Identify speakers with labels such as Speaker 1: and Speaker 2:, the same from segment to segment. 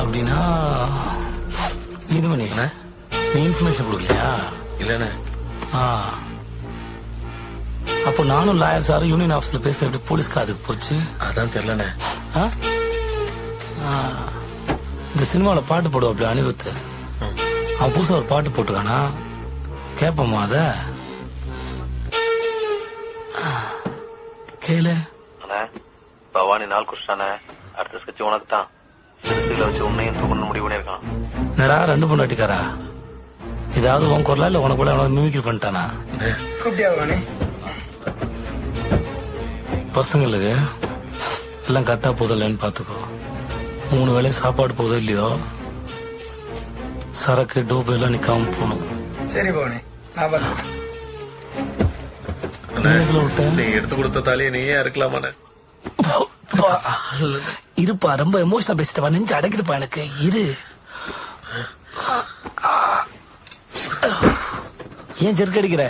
Speaker 1: அப்படின்னா இது பண்ணிக்கல, நீ இன்ஃபர்மேஷன் கொடுக்கலையா?
Speaker 2: இல்லண்ணே.
Speaker 1: அப்போ நானும் லாயர் சாரும் யூனியன் ஆபீஸ்ல பேச எப்படி போலீஸ்க்கு அதுக்கு போச்சு?
Speaker 2: அதான் தெரியலண்ணே.
Speaker 1: இந்த சினிமாவில பாட்டு போடுவா அப்படி அனிருத், அவன் புதுசா ஒரு பாட்டு போட்டுக்கானா, கேப்பமா அத கேளு.
Speaker 2: அண்ணே, பவானி நாள் குடிச்சானே, அடுத்த ஸ்கெட்ச் உனக்கு தான். சிறுசில வச்சு உன்னையும் தூக்கணும் முடிவு பண்ணிருக்கான்.
Speaker 1: நேரா ரெண்டு பொண்டாட்டிக்காரா? ஏதாவது உன் குரலா இல்ல உனக்குள்ள அவனை மிமிக்ரி பண்ணிட்டானா? பசங்களுக்கு எல்லாம் கரெக்டா போதில்லன்னு பாத்துக்கோ. 3 வேளையும் சாப்பாடு போதோ இல்லையோ, சரக்கு டோப்பு எல்லாம் நிக்காம போகணும்.
Speaker 3: சரி பவனி,
Speaker 1: விட்ட
Speaker 2: நீ எடுத்து கொடுத்த தாலியை நீயே இருக்கலாமாண்ணே?
Speaker 1: இருப்பா, ரொம்ப எமோஷனல் பேசிட்டப்பா, நெஞ்சு அடைக்குதுப்பா எனக்கு. இரு. ஏன் ஜெர்க் அடிக்கிற?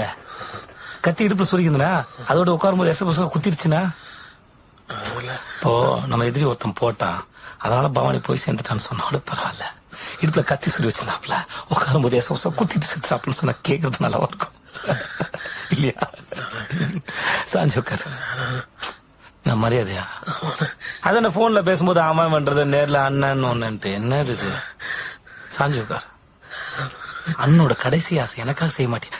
Speaker 1: கத்தி இடுப்புல சுரிக்குதுனா, அதோட உட்காரும் போது எச குத்திருச்சுனா? இப்போ நம்ம எதிரி ஒருத்தன் போட்டான், அதனால பவானி போய் சேர்ந்துட்டான்னு சொன்னா பரவாயில்ல. இடுப்புல கத்தி சுரி வச்சிருந்தாப்ல, உட்காரும் போது எச குத்திட்டு செத்துறாப்லன்னு சொன்னா கேக்குறது நல்லா இருக்கும் இல்லையா? சாஞ்சு உட்காரு. நான் மரியாதையா அதான் போன்ல பேசும்போது ஆமா பண்றது, நேர்ல அண்ணன் ஒண்ணுன்ட்டு என்னது இது? சாஞ்சு உட்கார். அண்ணனோட கடைசி ஆசை எனக்காக செய்ய மாட்டேன்.